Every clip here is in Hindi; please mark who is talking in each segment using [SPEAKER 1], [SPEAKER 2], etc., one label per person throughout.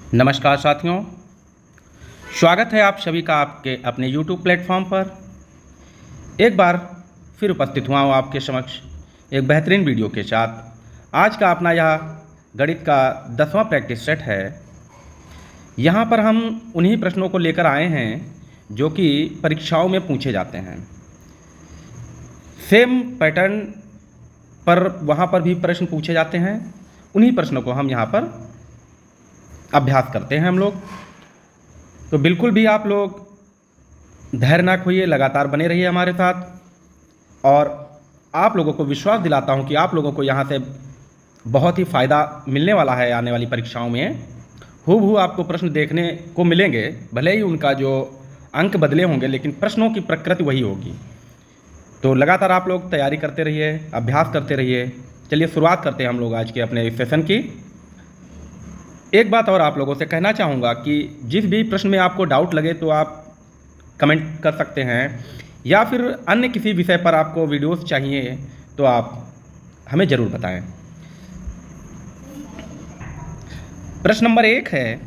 [SPEAKER 1] नमस्कार साथियों, स्वागत है आप सभी का आपके अपने YouTube प्लेटफॉर्म पर। एक बार फिर उपस्थित हुआ हूँ आपके समक्ष एक बेहतरीन वीडियो के साथ। आज का अपना यह गणित का 10वां प्रैक्टिस सेट है। यहाँ पर हम उन्हीं प्रश्नों को लेकर आए हैं जो कि परीक्षाओं में पूछे जाते हैं। सेम पैटर्न पर वहाँ पर भी प्रश्न पूछे जाते हैं। उन्हीं प्रश्नों को हम यहाँ पर अभ्यास करते हैं हम लोग। तो बिल्कुल भी आप लोग धैर्य ना खोइए, लगातार बने रहिए हमारे साथ। और आप लोगों को विश्वास दिलाता हूं कि आप लोगों को यहाँ से बहुत ही फ़ायदा मिलने वाला है। आने वाली परीक्षाओं में हूबहू आपको प्रश्न देखने को मिलेंगे, भले ही उनका जो अंक बदले होंगे, लेकिन प्रश्नों की प्रकृति वही होगी। तो लगातार आप लोग तैयारी करते रहिए, अभ्यास करते रहिए। चलिए शुरुआत करते हैं हम लोग आज के अपने सेशन की। एक बात और आप लोगों से कहना चाहूँगा कि जिस भी प्रश्न में आपको डाउट लगे तो आप कमेंट कर सकते हैं, या फिर अन्य किसी विषय पर आपको वीडियोस चाहिए तो आप हमें ज़रूर बताएं। प्रश्न नंबर 1 है,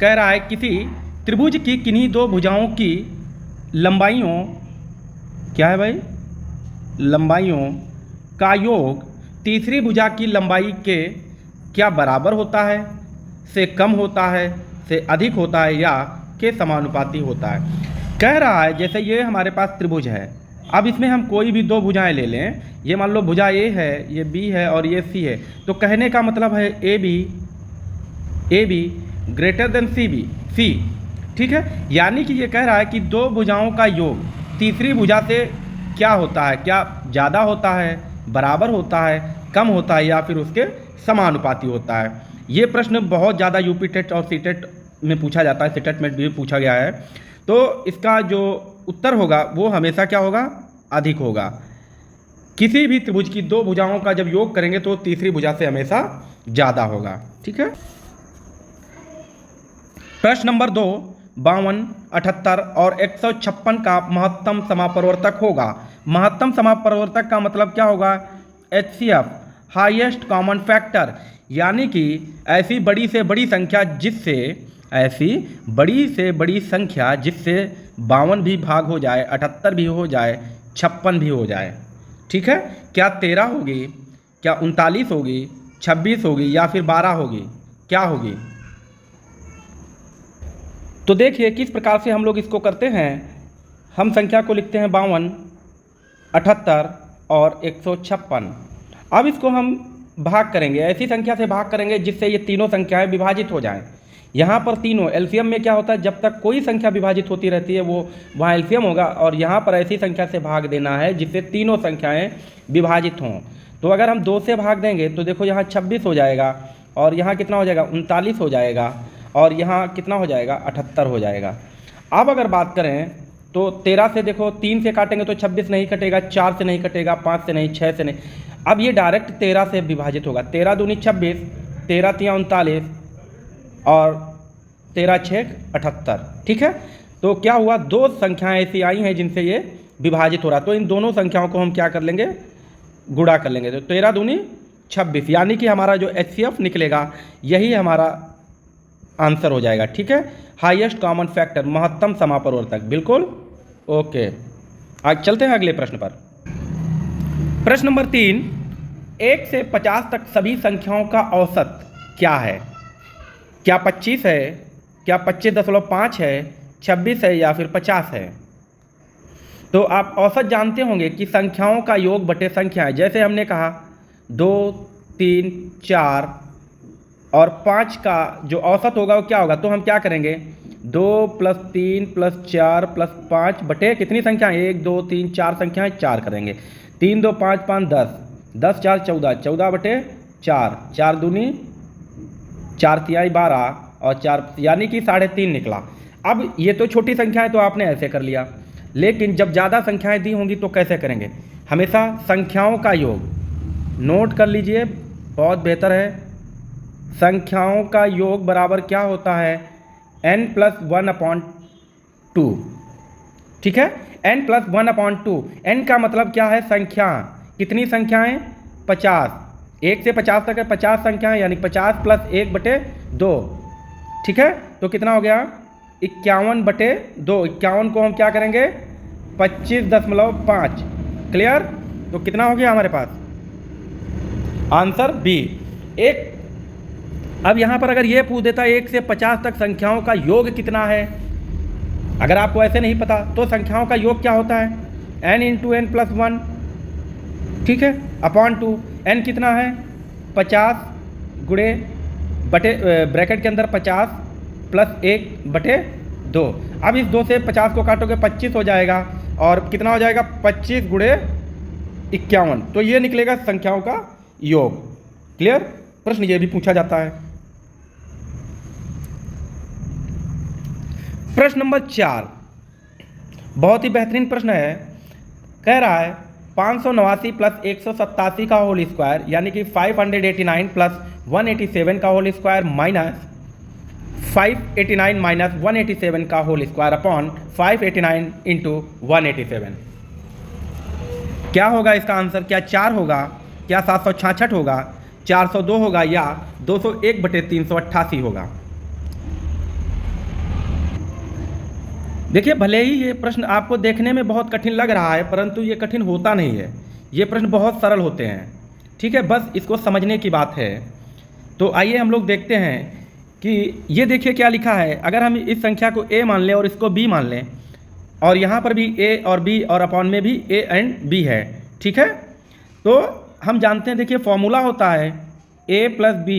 [SPEAKER 1] कह रहा है किसी त्रिभुज की किन्हीं दो भुजाओं की लंबाइयों, क्या है भाई, लंबाइयों का योग तीसरी भुजा की लंबाई के क्या बराबर होता है, से कम होता है, से अधिक होता है, या के समानुपाती होता है। कह रहा है जैसे ये हमारे पास त्रिभुज है। अब इसमें हम कोई भी दो भुजाएं ले लें। ये मान लो भुजा ए है, ये बी है और ये सी है। तो कहने का मतलब है ए बी ग्रेटर देन सी। ठीक है, यानी कि ये कह रहा है कि दो भुजाओं का योग तीसरी भुजा से क्या होता है, क्या ज़्यादा होता है, बराबर होता है, कम होता है, या फिर उसके समानुपाती होता है। ये प्रश्न बहुत ज़्यादा यूपी टेट और सी टेट में पूछा जाता है, सी टेट में भी पूछा गया है। तो इसका जो उत्तर होगा वो हमेशा क्या होगा, अधिक होगा। किसी भी त्रिभुज की दो भुजाओं का जब योग करेंगे तो तीसरी भुजा से हमेशा ज़्यादा होगा। ठीक है। प्रश्न नंबर 2, 52, 78 और 156 का महत्तम समापवर्तक होगा। महत्तम समापवर्तक का मतलब क्या होगा, HCF, हाईएस्ट कॉमन फैक्टर, यानी कि ऐसी बड़ी से बड़ी संख्या जिससे 52 भी भाग हो जाए, 78 भी हो जाए, 56 भी हो जाए। ठीक है, क्या 13 होगी, क्या 39 होगी, 26 होगी, या फिर 12 होगी, क्या होगी। तो देखिए किस प्रकार से हम लोग इसको करते हैं। हम संख्या को लिखते हैं 52, 78 और 156। अब इसको हम भाग करेंगे, ऐसी संख्या से भाग करेंगे जिससे ये तीनों संख्याएं विभाजित हो जाएं। यहाँ पर तीनों एलसीएम में क्या होता है, जब तक कोई संख्या विभाजित होती रहती है वो वहाँ एलसीएम होगा, और यहाँ पर ऐसी संख्या से भाग देना है जिससे तीनों संख्याएं विभाजित हों। तो अगर हम 2 से भाग देंगे तो देखो यहाँ 26 हो जाएगा, और यहाँ कितना हो जाएगा, 39 हो जाएगा, और यहाँ कितना हो जाएगा, 78 हो जाएगा। अब अगर बात करें तो 13 से देखो 3 से काटेंगे तो 26 नहीं कटेगा, 4 से नहीं कटेगा, 5 से नहीं, 6 से नहीं। अब ये डायरेक्ट 13 से विभाजित होगा। 13 दूनी 26, 13 तिया 39 और 13 छेक 78। ठीक है, तो क्या हुआ, दो संख्याएं ऐसी आई हैं जिनसे ये विभाजित हो रहा। तो इन दोनों संख्याओं को हम क्या कर लेंगे, गुणा कर लेंगे। तो 13 दूनी 26, यानी कि हमारा जो HCF निकलेगा यही हमारा आंसर हो जाएगा। ठीक है, हाईएस्ट कॉमन फैक्टर, महत्तम समापवर्तक, बिल्कुल ओके। आज चलते हैं अगले प्रश्न पर। प्रश्न नंबर 3, 1 से 50 तक सभी संख्याओं का औसत क्या है। क्या 25 है, क्या 25.5 है, 26 है, या फिर 50 है। तो आप औसत जानते होंगे कि संख्याओं का योग बटे संख्याएं। जैसे हमने कहा 2, 3, 4 और 5 का जो औसत होगा वो क्या होगा। तो हम क्या करेंगे, 2 + 3 + 4 + 5 बटे कितनी संख्याएं, 1, 2, 3, 4 संख्याएं, 4 करेंगे। 3, 2, 5, 5, 10, 10, 4, 14, 14 बटे 4, 4 दूनी 4 तिहाई 12 और 4, यानी कि 3.5 निकला। अब ये तो छोटी संख्याएं तो आपने ऐसे कर लिया, लेकिन जब ज़्यादा संख्याएं दी होंगी तो कैसे करेंगे। हमेशा संख्याओं का योग नोट कर लीजिए, बहुत बेहतर है। संख्याओं का योग बराबर क्या होता है, n+1/2। ठीक है, n+1/2। n का मतलब क्या है, संख्या। कितनी संख्याएं, 50। 1 से 50 तक है 50 संख्याएं, यानी 50 + 1/2। ठीक है, तो कितना हो गया 51/2। 51 को हम क्या करेंगे 25.5। क्लियर, तो कितना हो गया हमारे पास आंसर बी। एक अब यहाँ पर अगर ये पूछ देता 1 से 50 तक संख्याओं का योग कितना है, अगर आपको ऐसे नहीं पता तो संख्याओं का योग क्या होता है n × n+1, ठीक है, अपॉन 2। n कितना है 50 गुणे बटे ब्रैकेट के अंदर 50 + 1/2। अब इस 2 से 50 को काटोगे 25 हो जाएगा, और कितना हो जाएगा 25 गुणे 51, तो ये निकलेगा संख्याओं का योग। क्लियर, प्रश्न ये भी पूछा जाता है। प्रश्न नंबर 4 बहुत ही बेहतरीन प्रश्न है। कह रहा है 589 + 187 का होल स्क्वायर यानी कि 589 + 187 का होल स्क्वायर माइनस 589 - 187 का होल स्क्वायर अपॉन 589 × 187। क्या होगा इसका आंसर? क्या 4 होगा, क्या 766 होगा, 402 होगा, या 201/388 होगा? देखिए, भले ही ये प्रश्न आपको देखने में बहुत कठिन लग रहा है, परंतु ये कठिन होता नहीं है। ये प्रश्न बहुत सरल होते हैं, ठीक है, बस इसको समझने की बात है। तो आइए हम लोग देखते हैं कि ये देखिए क्या लिखा है। अगर हम इस संख्या को a मान लें और इसको b मान लें, और यहाँ पर भी a और b और अपॉन में भी a एंड b है, ठीक है, तो हम जानते हैं, देखिए फॉर्मूला होता है a + b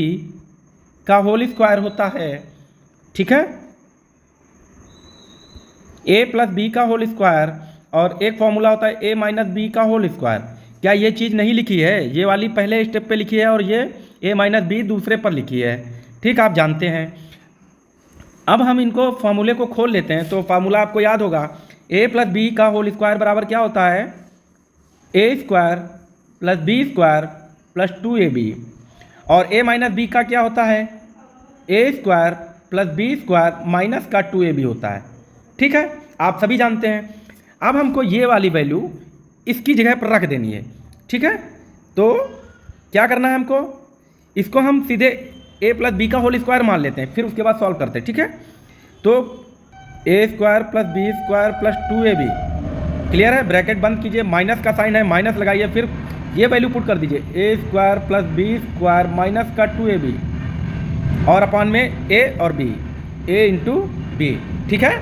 [SPEAKER 1] का होल स्क्वायर होता है, ठीक है, a + b का होल स्क्वायर, और एक फॉर्मूला होता है a - b का होल स्क्वायर। क्या ये चीज़ नहीं लिखी है? ये वाली पहले स्टेप पे लिखी है और ये a - b दूसरे पर लिखी है, ठीक, आप जानते हैं। अब हम इनको फॉर्मूले को खोल लेते हैं, तो फार्मूला आपको याद होगा a + b का होल स्क्वायर बराबर क्या होता है a² + b² + 2ab, और a - b का क्या होता है a² + b² - का 2ab होता है, ठीक है, आप सभी जानते हैं। अब हमको ये वाली वैल्यू इसकी जगह पर रख देनी है, ठीक है, तो क्या करना है हमको, इसको हम सीधे a + b का होल स्क्वायर मान लेते हैं, फिर उसके बाद सॉल्व करते हैं, ठीक है। तो a² + b² + 2ab, क्लियर है, ब्रैकेट बंद कीजिए, माइनस का साइन है, माइनस लगाइए, फिर ये वैल्यू पुट कर दीजिए a² + b² - का 2ab, और अपॉन में a और b, a × b, ठीक है।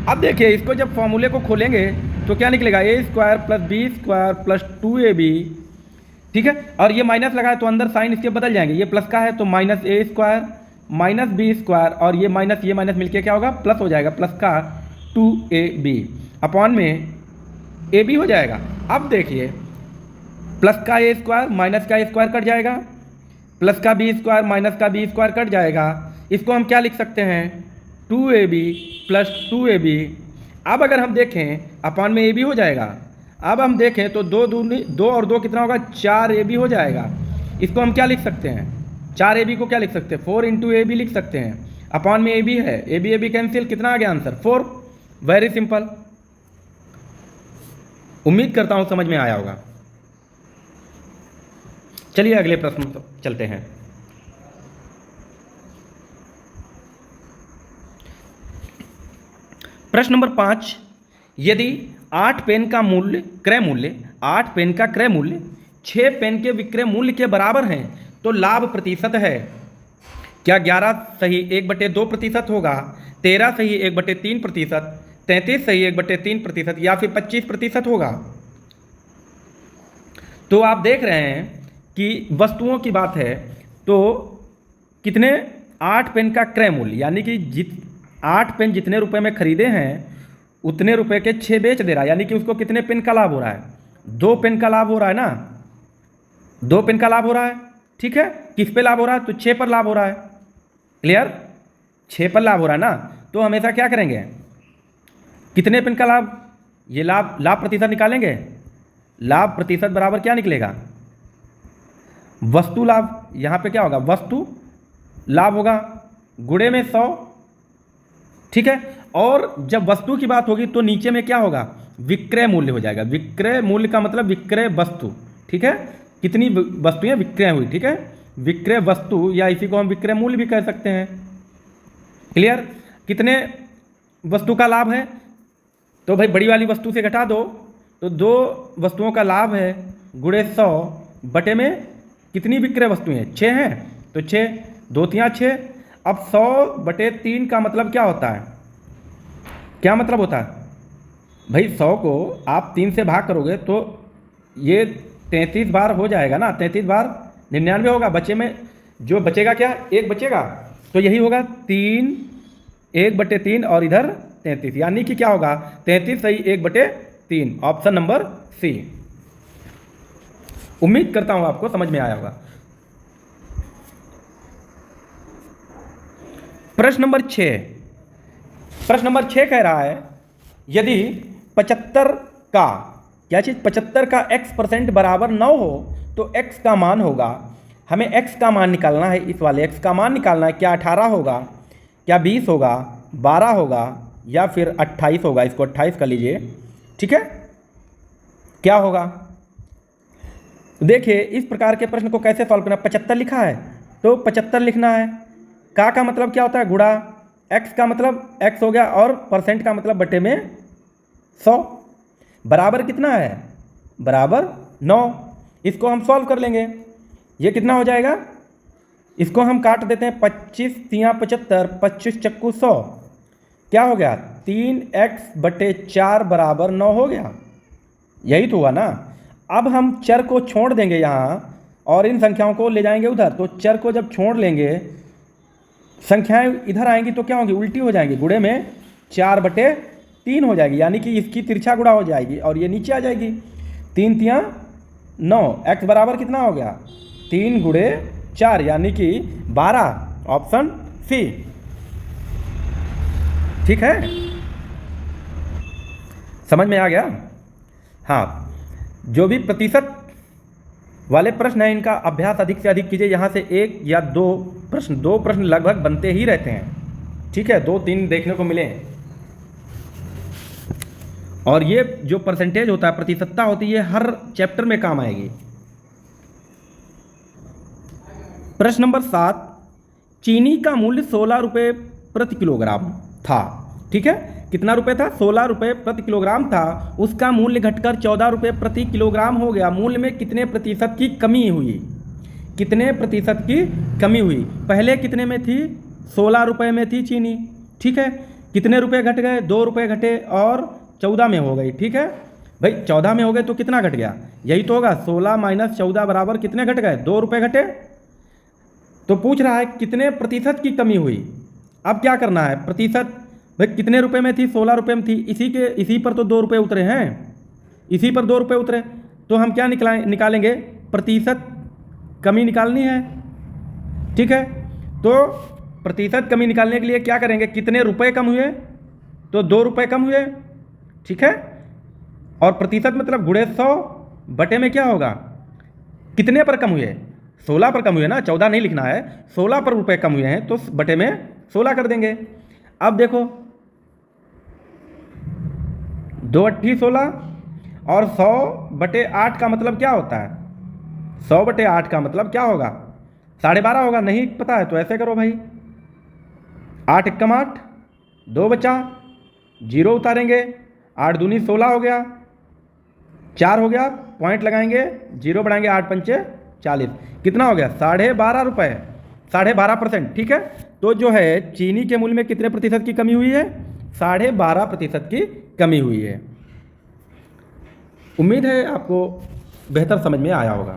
[SPEAKER 1] अब देखिए इसको जब फॉर्मूले को खोलेंगे तो क्या निकलेगा a² + b² + 2ab, ठीक है, और ये माइनस लगाए तो अंदर साइन इसके बदल जाएंगे, ये प्लस का है तो -a² - b², और ये माइनस मिलके क्या होगा प्लस हो जाएगा, प्लस का 2ab अपॉन में ab हो जाएगा। अब देखिए प्लस का a² माइनस का a² कट जाएगा, प्लस का b² माइनस का b² कट जाएगा, इसको हम क्या लिख सकते हैं 2ab + 2ab। अब अगर हम देखें अपॉन में ab हो जाएगा। अब हम देखें तो 2 और 2 कितना होगा 4ab हो जाएगा। इसको हम क्या लिख सकते हैं 4ab को क्या लिख सकते हैं 4 × ab लिख सकते हैं, अपॉन में ab है, ab कैंसिल, कितना आ गया आंसर 4। वेरी सिंपल, उम्मीद करता हूँ समझ में आया होगा। चलिए अगले प्रश्न तो चलते हैं। प्रश्न नंबर 5, यदि 8 पेन का क्रय मूल्य 8 पेन का क्रय मूल्य 6 पेन के विक्रय मूल्य के बराबर हैं तो लाभ प्रतिशत है। क्या 11 सही 1/2% होगा, 13 सही 1/3%, 33 सही 1/3%, या फिर 25% होगा? तो आप देख रहे हैं कि वस्तुओं की बात है, तो कितने 8 पेन का क्रय मूल्य यानी कि 8 पेन जितने रुपए में खरीदे हैं उतने रुपए के 6 बेच दे रहा है, यानी कि उसको कितने पेन का लाभ हो रहा है 2 पेन का लाभ हो रहा है ना, 2 पेन का लाभ हो रहा है, ठीक है। किस पे लाभ हो रहा है तो 6 पर लाभ हो रहा है, क्लियर, 6 पर लाभ हो रहा है ना। तो हमेशा क्या करेंगे कितने पेन का लाभ, ये लाभ प्रतिशत निकालेंगे, लाभ प्रतिशत बराबर क्या निकलेगा वस्तु लाभ, यहाँ पे क्या होगा वस्तु लाभ होगा गुणे में 100, ठीक है। और जब वस्तु की बात होगी तो नीचे में क्या होगा विक्रय मूल्य हो जाएगा, विक्रय मूल्य का मतलब विक्रय वस्तु, ठीक है, कितनी वस्तुएं विक्रय हुई, ठीक है, विक्रय वस्तु, या इसी को हम विक्रय मूल्य भी कह सकते हैं, क्लियर? कितने वस्तु का लाभ है? तो भाई बड़ी वाली वस्तु से घटा दो, तो 2 वस्तुओं का लाभ है गुणे 100 बटे में कितनी विक्रय वस्तुएं हैं? 6 हैं, तो 6 2 तियाँ 6। अब 100 बटे 3 का मतलब क्या होता है? क्या मतलब होता है भाई? 100 को आप 3 से भाग करोगे तो ये 33 बार हो जाएगा ना, 33 बार 99 होगा, बचे में जो बचेगा क्या? 1 बचेगा, तो यही होगा 3 1 बटे 3 और इधर 33, यानी कि क्या होगा? 33 सही 1 बटे 3, ऑप्शन नंबर सी। उम्मीद करता हूं आपको समझ में आया होगा। प्रश्न नंबर 6 कह रहा है यदि 75 का क्या चीज 75 का x% बराबर 9 हो तो x का मान होगा। हमें x का मान निकालना है, इस वाले x का मान निकालना है। क्या 18 होगा, क्या 20 होगा, 12 होगा या फिर 28 होगा? इसको 28 कर लीजिए, ठीक है। क्या होगा देखिए, इस प्रकार के प्रश्न को कैसे सॉल्व करना। 75 लिखा है तो 75 लिखना है। का मतलब क्या होता है? गुणा। x का मतलब x हो गया और % का मतलब बटे में 100 बराबर कितना है? बराबर 9। इसको हम सॉल्व कर लेंगे। ये कितना हो जाएगा? इसको हम काट देते हैं। 25 तियाँ 75, 25 चक्कू 100, क्या हो गया? 3x बटे 4 बराबर 9 हो गया। यही तो हुआ ना। अब हम चर को छोड़ देंगे यहाँ और इन संख्याओं को ले जाएंगे उधर। तो चर को जब छोड़ लेंगे, संख्याएं इधर आएंगी तो क्या होंगी? उल्टी हो जाएंगी। गुणे में 4 बटे 3 हो जाएगी, यानी कि इसकी तिरछा गुणा हो जाएगी और ये नीचे आ जाएगी। 3 तियाँ 9, x बराबर कितना हो गया? 3 गुणे 4 यानी कि 12, ऑप्शन सी। ठीक है, समझ में आ गया? हाँ, जो भी प्रतिशत वाले प्रश्न हैं इनका अभ्यास अधिक से अधिक कीजिए। यहाँ से 1 या 2 प्रश्न लगभग बनते ही रहते हैं, ठीक है। 2-3 देखने को मिले। और ये जो परसेंटेज होता है, प्रतिशतता होती है, हर चैप्टर में काम आएगी। प्रश्न नंबर 7, चीनी का मूल्य 16 रुपये प्रति किलोग्राम था, ठीक है। कितना रुपए था? 16 रुपये प्रति किलोग्राम था। उसका मूल्य घटकर 14 रुपये प्रति किलोग्राम हो गया। मूल्य में कितने प्रतिशत की कमी हुई? कितने प्रतिशत की कमी हुई? पहले कितने में थी? 16 रुपये में थी चीनी, ठीक है। कितने रुपए घट गए? 2 रुपये घटे और 14 में हो गई, ठीक है भाई। 14 में हो गए तो कितना घट गया? यही तो होगा, 16 माइनस 14 बराबर कितने घट गए? 2 रुपये घटे। तो पूछ रहा है कितने प्रतिशत की कमी हुई। अब क्या करना है? प्रतिशत भाई कितने रुपए में थी? 16 रुपये में थी। इसी पर तो 2 रुपये उतरे हैं, इसी पर 2 रुपये उतरे। तो हम क्या निकालेंगे? प्रतिशत कमी निकालनी है, ठीक है। तो प्रतिशत कमी निकालने के लिए क्या करेंगे? कितने रुपए कम हुए? तो 2 रुपये कम हुए, ठीक है। और प्रतिशत मतलब गुणे 100 बटे में क्या होगा? कितने पर कम हुए? 16 पर कम हुए ना, 14 नहीं लिखना है। 16 पर रुपए कम हुए हैं तो बटे में 16 कर देंगे। अब देखो 2 8 16 और 100 बटे 8 का मतलब क्या होता है? 100 बटे 8 का मतलब क्या होगा? 12.5 होगा। नहीं पता है तो ऐसे करो भाई, 8 एकम 8, 2 बचा, 0 उतारेंगे, 8 दूनी 16 हो गया, 4 हो गया, पॉइंट लगाएंगे, 0 बढ़ाएंगे, 8 पंचे 40, कितना हो गया? 12.5 रुपये, 12.5%, ठीक है। तो जो है चीनी के मूल्य में कितने प्रतिशत की कमी हुई है? 12.5% की कमी हुई है। उम्मीद है आपको बेहतर समझ में आया होगा।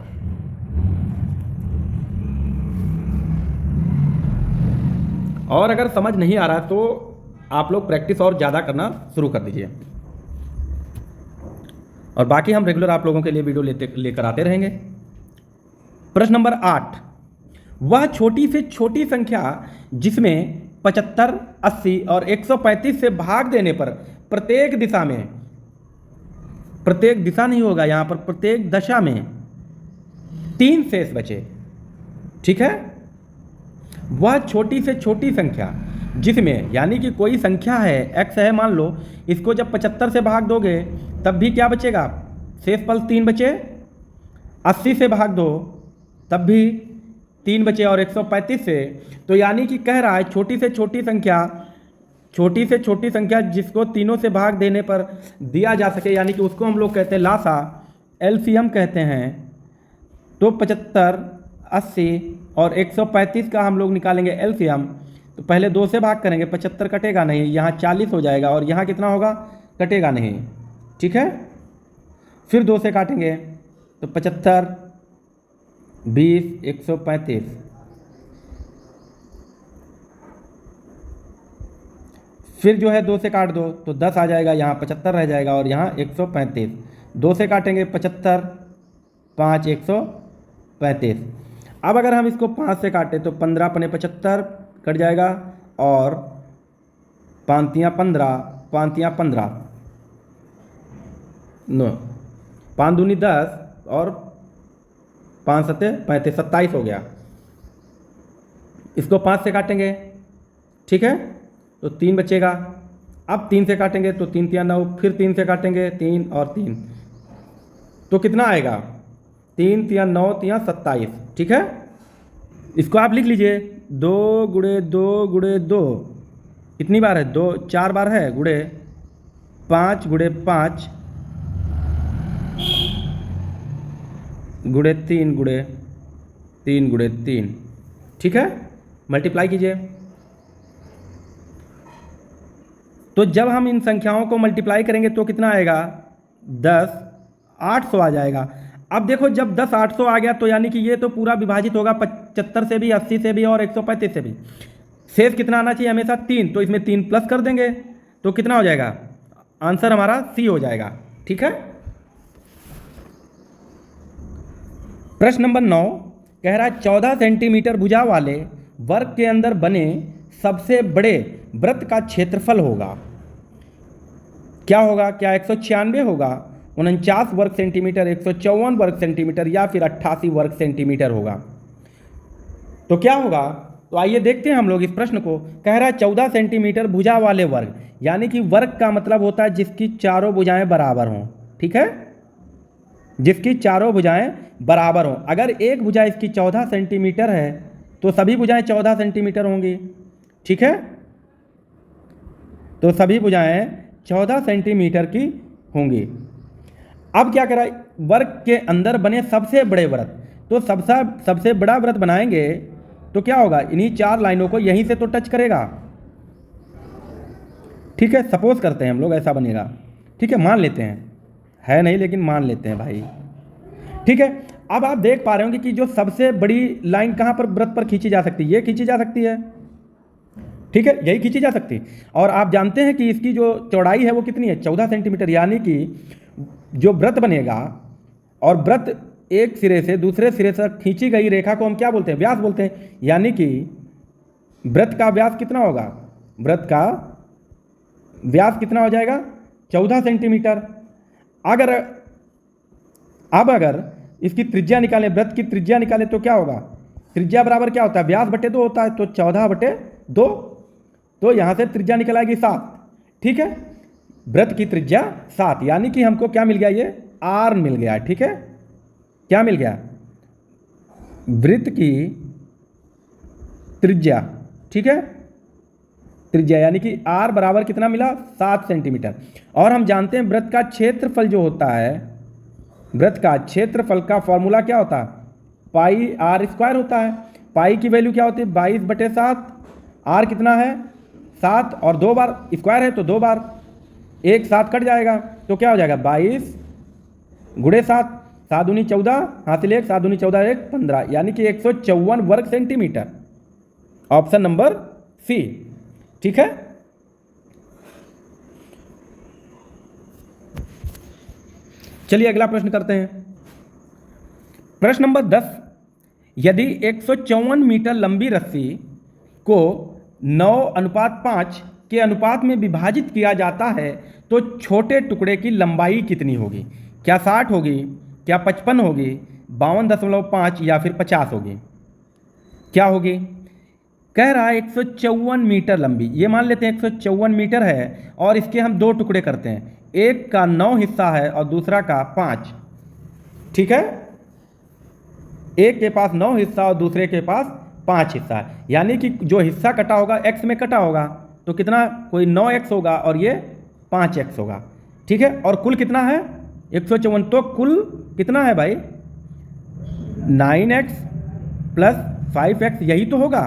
[SPEAKER 1] और अगर समझ नहीं आ रहा तो आप लोग प्रैक्टिस और ज़्यादा करना शुरू कर दीजिए, और बाकी हम रेगुलर आप लोगों के लिए वीडियो लेकर आते रहेंगे। प्रश्न नंबर 8, वह छोटी से छोटी संख्या जिसमें 75, 80 और 135 से भाग देने पर प्रत्येक दिशा में, प्रत्येक दिशा नहीं होगा यहाँ पर, प्रत्येक दशा में 3 शेष बचे, ठीक है। वह छोटी से छोटी संख्या जिसमें, यानी कि कोई संख्या है x है मान लो, इसको जब 75 से भाग दोगे तब भी क्या बचेगा? शेष पल 3 बचे। 80 से भाग दो तब भी 3 बचे और 135 से, तो यानी कि कह रहा है छोटी से छोटी संख्या जिसको तीनों से भाग देने पर दिया जा सके, यानी कि उसको हम लोग कहते हैं लासा, एलसीएम कहते हैं। तो 75, 80 और 135 का हम लोग निकालेंगे एलसीएम। तो पहले 2 से भाग करेंगे, 75 कटेगा नहीं, यहाँ 40 हो जाएगा और यहाँ कितना होगा, कटेगा नहीं, ठीक है। फिर 2 से काटेंगे तो 75, 20, 135, फिर जो है 2 से काट दो तो 10 आ जाएगा, यहाँ 75 रह जाएगा और यहाँ 135। 2 से काटेंगे 75, 5, 135। अब अगर हम इसको 5 से काटें तो 15 पने 75 कट जाएगा और 5 तियाँ 15, 5 तियाँ 15, 9, 5 दूनी 10 और 5 सत्ते 35, 27 हो गया। इसको 5 से काटेंगे, ठीक है, तो 3 बचेगा। अब 3 से काटेंगे तो 3 तियाँ 9, फिर 3 से काटेंगे 3 और 3, तो कितना आएगा, 3 तियाँ 9 तियाँ 27, ठीक है। इसको आप लिख लीजिए, 2 गुणे 2 गुणे 2 कितनी बार है, 2 4 बार है, गुणे 5 गुणे 5 गुणे 3 गुणे 3 गुणे 3, ठीक है। मल्टीप्लाई कीजिए। तो जब हम इन संख्याओं को मल्टीप्लाई करेंगे तो कितना आएगा, 10 800 आ जाएगा। अब देखो जब 10 800 आ गया तो यानी कि ये तो पूरा विभाजित होगा 75 से भी, 80 से भी और 135 से भी। शेष कितना आना चाहिए हमेशा 3, तो इसमें 3 प्लस कर देंगे तो कितना हो जाएगा, आंसर हमारा सी हो जाएगा, ठीक है। प्रश्न नंबर 9 कह रहा है 14 सेंटीमीटर भुजा वाले वर्ग के अंदर बने सबसे बड़े वृत्त का क्षेत्रफल होगा, क्या होगा, क्या 196 होगा, 49 वर्ग सेंटीमीटर, 154 वर्ग सेंटीमीटर या फिर 88 वर्ग सेंटीमीटर होगा। तो क्या होगा, तो आइए देखते हैं हम लोग इस प्रश्न को। कह रहा है 14 सेंटीमीटर भुजा वाले वर्ग, यानी कि वर्ग का मतलब होता है जिसकी चारों भुजाएं बराबर हों, ठीक है, जिसकी चारों भुजाएं बराबर हों। अगर एक भुजा इसकी 14 सेंटीमीटर है तो सभी भुजाएं 14 सेंटीमीटर होंगी, ठीक है, तो सभी भुजाएं 14 सेंटीमीटर की होंगी। अब क्या करा, वर्ग के अंदर बने सबसे बड़े वृत्त, तो सबसे बड़ा वृत्त बनाएंगे तो क्या होगा, इन्हीं 4 लाइनों को यहीं से तो टच करेगा, ठीक है, सपोज करते हैं हम लोग ऐसा बनेगा, ठीक है, मान लेते हैं, है नहीं लेकिन मान लेते हैं भाई, ठीक है। अब आप देख पा रहे होंगे कि जो सबसे बड़ी लाइन कहाँ पर वृत्त पर खींची जा सकती है, ये खींची जा सकती है, ठीक है, यही खींची जा सकती है। और आप जानते हैं कि इसकी जो चौड़ाई है वो कितनी है, 14 सेंटीमीटर, यानी कि जो वृत्त बनेगा और वृत्त एक सिरे से दूसरे सिरे तक खींची गई रेखा को हम क्या बोलते हैं, व्यास बोलते हैं, यानी कि वृत्त का व्यास कितना होगा, वृत्त का व्यास कितना हो जाएगा, 14 सेंटीमीटर। अगर इसकी त्रिज्या निकालें, वृत्त की त्रिज्या निकालें तो क्या होगा, त्रिज्या बराबर क्या होता है, व्यास बटे 2 होता है, तो 14/2, तो यहाँ से त्रिज्या निकल आएगी 7, ठीक है, वृत्त की त्रिज्या 7, यानी कि हमको क्या मिल गया, ये आर मिल गया, ठीक है, क्या मिल गया, वृत्त की त्रिज्या, ठीक है, त्रिज्या यानी कि आर बराबर कितना मिला, 7 सेंटीमीटर। और हम जानते हैं वृत्त का क्षेत्रफल जो होता है, वृत्त का क्षेत्रफल का फॉर्मूला क्या होता है, पाई आर स्क्वायर होता है। पाई की वैल्यू क्या होती है, 22/7, आर कितना है 7, और 2 बार स्क्वायर है तो 2 बार, 1 7 कट जाएगा तो क्या हो जाएगा, 22 गुणे 7, 7 दूनी 14, हासिल 1, 7 दूनी 14, 1 15, यानी कि 154 वर्ग सेंटीमीटर, ऑप्शन नंबर सी, ठीक है। चलिए अगला प्रश्न करते हैं। प्रश्न नंबर 10, यदि 154 मीटर लंबी रस्सी को 9:5 के अनुपात में विभाजित किया जाता है तो छोटे टुकड़े की लंबाई कितनी होगी, क्या 60 होगी, क्या 55 होगी, 52.5 या फिर 50 होगी, क्या होगी। कह रहा है 154 मीटर लंबी, ये मान लेते हैं 154 मीटर है और इसके हम 2 टुकड़े करते हैं, एक का 9 हिस्सा है और दूसरा का 5, ठीक है। एक के पास 9 हिस्सा और दूसरे के पास 5 हिस्सा है, यानी कि जो हिस्सा कटा होगा x में कटा होगा, तो कितना, कोई 9x होगा और ये 5x होगा, ठीक है। और कुल कितना है 154, तो कुल कितना है भाई 9x प्लस 5x, यही तो होगा।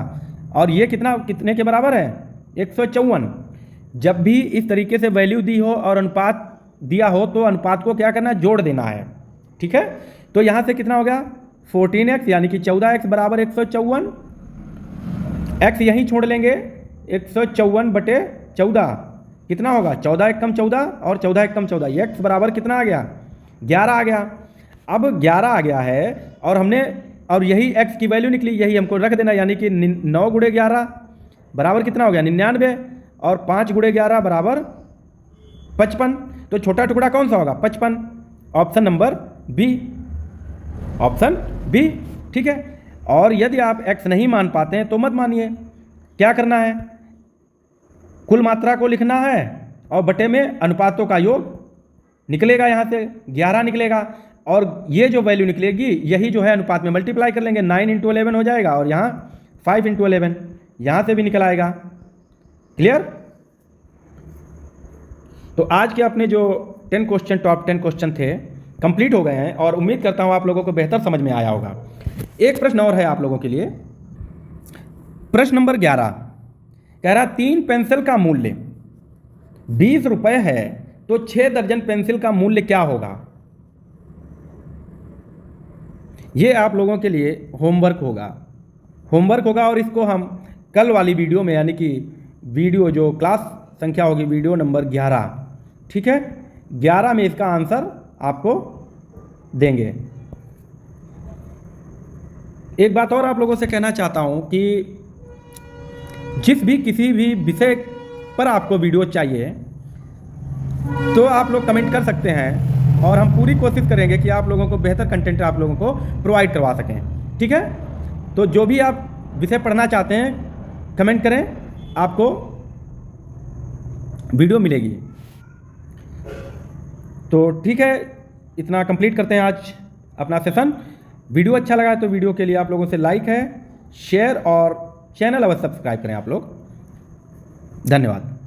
[SPEAKER 1] और ये कितने के बराबर है 154। जब भी इस तरीके से वैल्यू दी हो और अनुपात दिया हो तो अनुपात को क्या करना है, जोड़ देना है, ठीक है। तो यहाँ से कितना हो गया 14x, यानी कि 14x बराबर 154, x यहीं छोड़ लेंगे, 154/14 कितना होगा, 14 एक कम 14 और 14 एक कम 14, ये x बराबर कितना आ गया 11 आ गया। अब 11 आ गया है और यही x की वैल्यू निकली, यही हमको रख देना, यानी कि 9 × 11 बराबर कितना हो गया 99, और 5 × 11 बराबर 55। तो छोटा टुकड़ा कौन सा होगा 55, option number B, option B, ठीक है। और यदि आप x नहीं मान पाते हैं तो मत मानिए, क्या करना है, कुल मात्रा को लिखना है और बटे में अनुपातों का योग निकलेगा, यहाँ से 11 निकलेगा, और ये जो वैल्यू निकलेगी यही जो है अनुपात में मल्टीप्लाई कर लेंगे, 9 × 11 हो जाएगा, और यहाँ 5 × 11 यहाँ से भी निकल आएगा। क्लियर। तो आज के अपने जो 10 क्वेश्चन, टॉप 10 क्वेश्चन थे, कंप्लीट हो गए हैं, और उम्मीद करता हूँ आप लोगों को बेहतर समझ में आया होगा। एक प्रश्न और है आप लोगों के लिए, प्रश्न नंबर 11 कह रहा 3 पेंसिल का मूल्य 20 रुपये है तो 6 दर्जन पेंसिल का मूल्य क्या होगा। ये आप लोगों के लिए होमवर्क होगा, और इसको हम कल वाली वीडियो में, यानी कि वीडियो जो क्लास संख्या होगी वीडियो नंबर 11, ठीक है, 11 में इसका आंसर आपको देंगे। एक बात और आप लोगों से कहना चाहता हूं कि किसी भी विषय पर आपको वीडियो चाहिए तो आप लोग कमेंट कर सकते हैं, और हम पूरी कोशिश करेंगे कि आप लोगों को बेहतर कंटेंट आप लोगों को प्रोवाइड करवा सकें, ठीक है। तो जो भी आप विषय पढ़ना चाहते हैं कमेंट करें, आपको वीडियो मिलेगी। तो ठीक है, इतना कंप्लीट करते हैं आज अपना सेशन। वीडियो अच्छा लगा तो वीडियो के लिए आप लोगों से लाइक है, शेयर, और चैनल अवश्य सब्सक्राइब करें आप लोग। धन्यवाद।